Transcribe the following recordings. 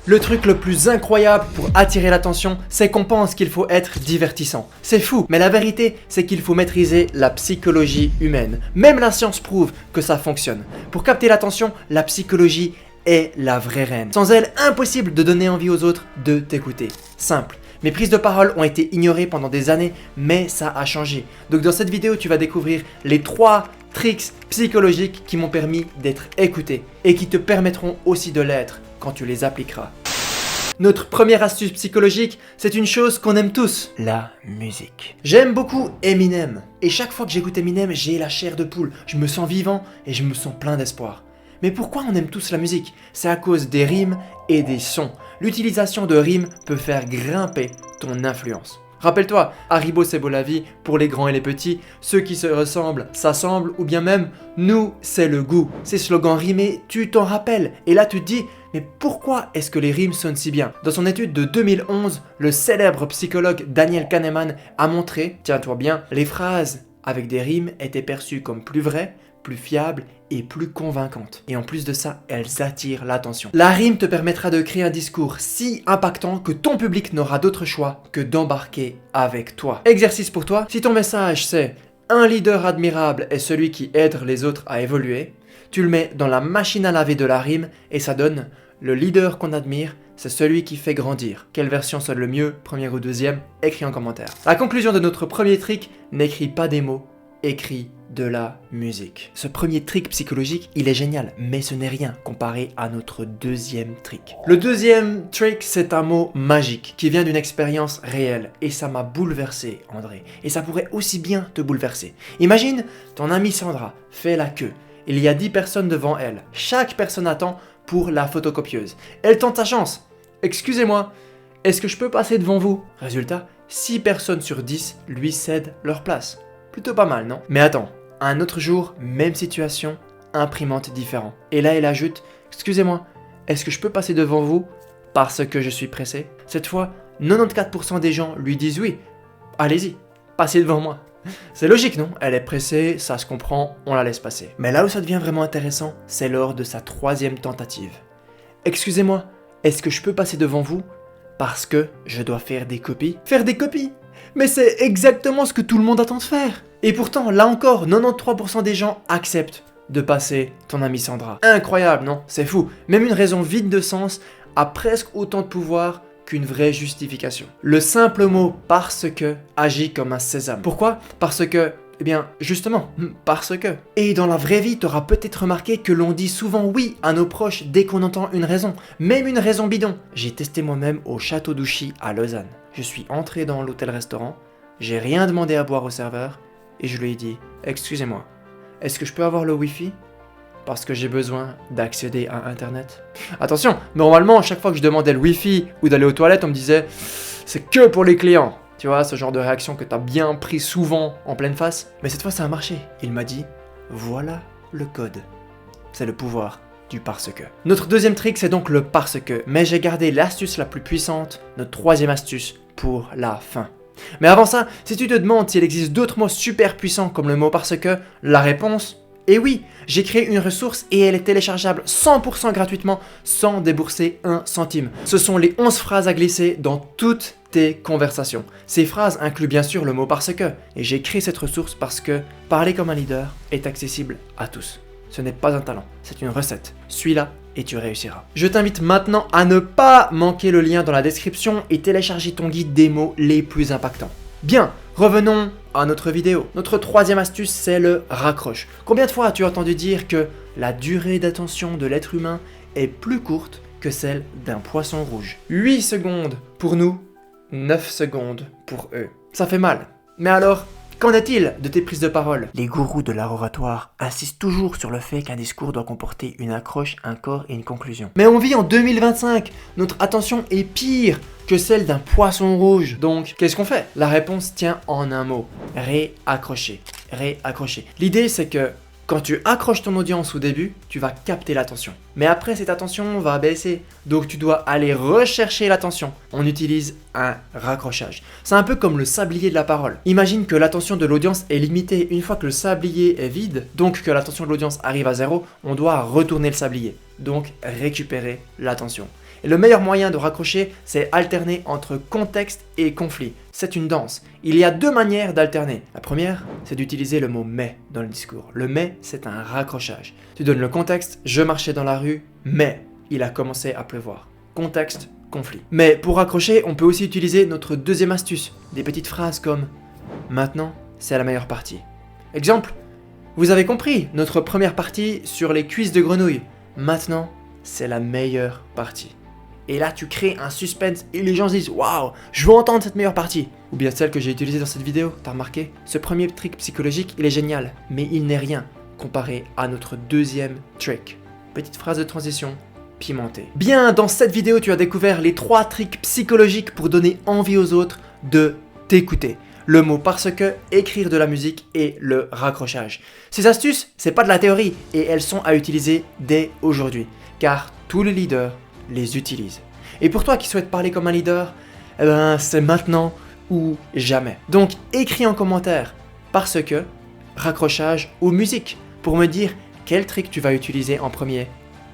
Le truc le plus incroyable pour attirer l'attention, c'est qu'on pense qu'il faut être divertissant. C'est fou, mais la vérité, c'est qu'il faut maîtriser la psychologie humaine. Même la science prouve que ça fonctionne. Pour capter l'attention, la psychologie est la vraie reine. Sans elle, impossible de donner envie aux autres de t'écouter. Simple. Mes prises de parole ont été ignorées pendant des années, mais ça a changé. Donc dans cette vidéo, tu vas découvrir les 3 tricks psychologiques qui m'ont permis d'être écouté et qui te permettront aussi de l'être quand tu les appliqueras. Notre première astuce psychologique, c'est une chose qu'on aime tous, la musique. J'aime beaucoup Eminem, et chaque fois que j'écoute Eminem, j'ai la chair de poule, je me sens vivant et je me sens plein d'espoir. Mais pourquoi on aime tous la musique? C'est à cause des rimes et des sons. L'utilisation de rimes peut faire grimper ton influence. Rappelle-toi, Haribo c'est beau la vie, pour les grands et les petits, ceux qui se ressemblent s'assemblent, ou bien même, nous c'est le goût. Ces slogans rimés, tu t'en rappelles, et là tu te dis, mais pourquoi est-ce que les rimes sonnent si bien? Dans son étude de 2011, le célèbre psychologue Daniel Kahneman a montré, tiens-toi bien, les phrases avec des rimes étaient perçues comme plus vraies, plus fiables et plus convaincantes. Et en plus de ça, elles attirent l'attention. La rime te permettra de créer un discours si impactant que ton public n'aura d'autre choix que d'embarquer avec toi. Exercice pour toi, si ton message c'est « Un leader admirable est celui qui aide les autres à évoluer », tu le mets dans la machine à laver de la rime et ça donne « Le leader qu'on admire, c'est celui qui fait grandir ». Quelle version sonne le mieux, première ou deuxième? Écris en commentaire. La conclusion de notre premier trick, n'écris pas des mots, écris de la musique. Ce premier trick psychologique, il est génial, mais ce n'est rien comparé à notre deuxième trick. Le deuxième trick, c'est un mot magique qui vient d'une expérience réelle et ça m'a bouleversé, André. Et ça pourrait aussi bien te bouleverser. Imagine, ton amie Sandra fait la queue. Il y a 10 personnes devant elle. Chaque personne attend pour la photocopieuse. Elle tente sa chance. Excusez-moi, est-ce que je peux passer devant vous? Résultat, 6 personnes sur 10 lui cèdent leur place. Plutôt pas mal, non? Mais attends, un autre jour, même situation, imprimante différent. Et là, elle ajoute, excusez-moi, est-ce que je peux passer devant vous parce que je suis pressé? Cette fois, 94% des gens lui disent oui. Allez-y, passez devant moi. C'est logique, non? Elle est pressée, ça se comprend, on la laisse passer. Mais là où ça devient vraiment intéressant, c'est lors de sa 3e tentative. Excusez-moi, est-ce que je peux passer devant vous parce que je dois faire des copies? Faire des copies? Mais c'est exactement ce que tout le monde attend de faire. Et pourtant, là encore, 93% des gens acceptent de passer ton amie Sandra. Incroyable, non? C'est fou. Même une raison vide de sens a presque autant de pouvoir qu'une vraie justification. Le simple mot « parce que » agit comme un sésame. Pourquoi? Parce que, eh bien, justement, parce que. Et dans la vraie vie, t'auras peut-être remarqué que l'on dit souvent oui à nos proches dès qu'on entend une raison, même une raison bidon. J'ai testé moi-même au Château d'Ouchy à Lausanne. Je suis entré dans l'hôtel-restaurant, j'ai rien demandé à boire au serveur, et je lui ai dit « Excusez-moi, est-ce que je peux avoir le Wi-Fi ? Parce que j'ai besoin d'accéder à Internet. » Attention, normalement, à chaque fois que je demandais le Wi-Fi ou d'aller aux toilettes, on me disait « C'est que pour les clients !» Tu vois, ce genre de réaction que t'as bien pris souvent en pleine face. Mais cette fois, ça a marché. Il m'a dit « Voilà le code. » C'est le pouvoir du parce que. Notre deuxième trick, c'est donc le parce que. Mais j'ai gardé l'astuce la plus puissante, notre 3e astuce, pour la fin. Mais avant ça, si tu te demandes s'il existe d'autres mots super puissants comme le mot parce que, la réponse est oui. J'ai créé une ressource et elle est téléchargeable 100% gratuitement sans débourser un centime. Ce sont les 11 phrases à glisser dans toutes tes conversations. Ces phrases incluent bien sûr le mot parce que. Et j'ai créé cette ressource parce que parler comme un leader est accessible à tous. Ce n'est pas un talent, c'est une recette. Suis-la et tu réussiras. Je t'invite maintenant à ne pas manquer le lien dans la description et télécharger ton guide des mots les plus impactants. Bien, revenons à notre vidéo. Notre 3e astuce, c'est le raccroche. Combien de fois as-tu entendu dire que la durée d'attention de l'être humain est plus courte que celle d'un poisson rouge? 8 secondes pour nous, 9 secondes pour eux. Ça fait mal. Mais alors, qu'en est-il de tes prises de parole? Les gourous de l'art oratoire insistent toujours sur le fait qu'un discours doit comporter une accroche, un corps et une conclusion. Mais on vit en 2025, notre attention est pire que celle d'un poisson rouge. Donc, qu'est-ce qu'on fait? La réponse tient en un mot, réaccrocher. Réaccrocher. L'idée c'est que quand tu accroches ton audience au début, tu vas capter l'attention. Mais après, cette attention va baisser. Donc tu dois aller rechercher l'attention. On utilise un raccrochage. C'est un peu comme le sablier de la parole. Imagine que l'attention de l'audience est limitée une fois que le sablier est vide, donc que l'attention de l'audience arrive à 0, on doit retourner le sablier. Donc récupérer l'attention. Et le meilleur moyen de raccrocher, c'est alterner entre contexte et conflit. C'est une danse. Il y a deux manières d'alterner. La première, c'est d'utiliser le mot mais dans le discours. Le mais, c'est un raccrochage. Tu donnes le contexte, je marchais dans la rue, mais il a commencé à pleuvoir. Contexte, conflit. Mais pour raccrocher, on peut aussi utiliser notre deuxième astuce. Des petites phrases comme maintenant, c'est la meilleure partie. Exemple, vous avez compris notre première partie sur les cuisses de grenouille. Maintenant, c'est la meilleure partie. Et là, tu crées un suspense et les gens se disent waouh, je veux entendre cette meilleure partie. Ou bien celle que j'ai utilisée dans cette vidéo, t'as remarqué? Ce premier trick psychologique, il est génial, mais il n'est rien comparé à notre deuxième trick. Petite phrase de transition pimentée. Bien, dans cette vidéo, tu as découvert les 3 tricks psychologiques pour donner envie aux autres de t'écouter. Le mot parce que, écrire de la musique et le raccrochage. Ces astuces, c'est pas de la théorie et elles sont à utiliser dès aujourd'hui, car tous les leaders les utilisent. Et pour toi qui souhaites parler comme un leader, eh ben c'est maintenant ou jamais. Donc écris en commentaire parce que, raccrochage ou musique pour me dire quel trick tu vas utiliser en premier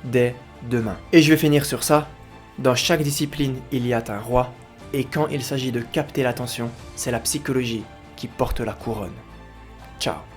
dès demain. Et je vais finir sur ça. Dans chaque discipline, il y a un roi. Et quand il s'agit de capter l'attention, c'est la psychologie qui porte la couronne. Ciao.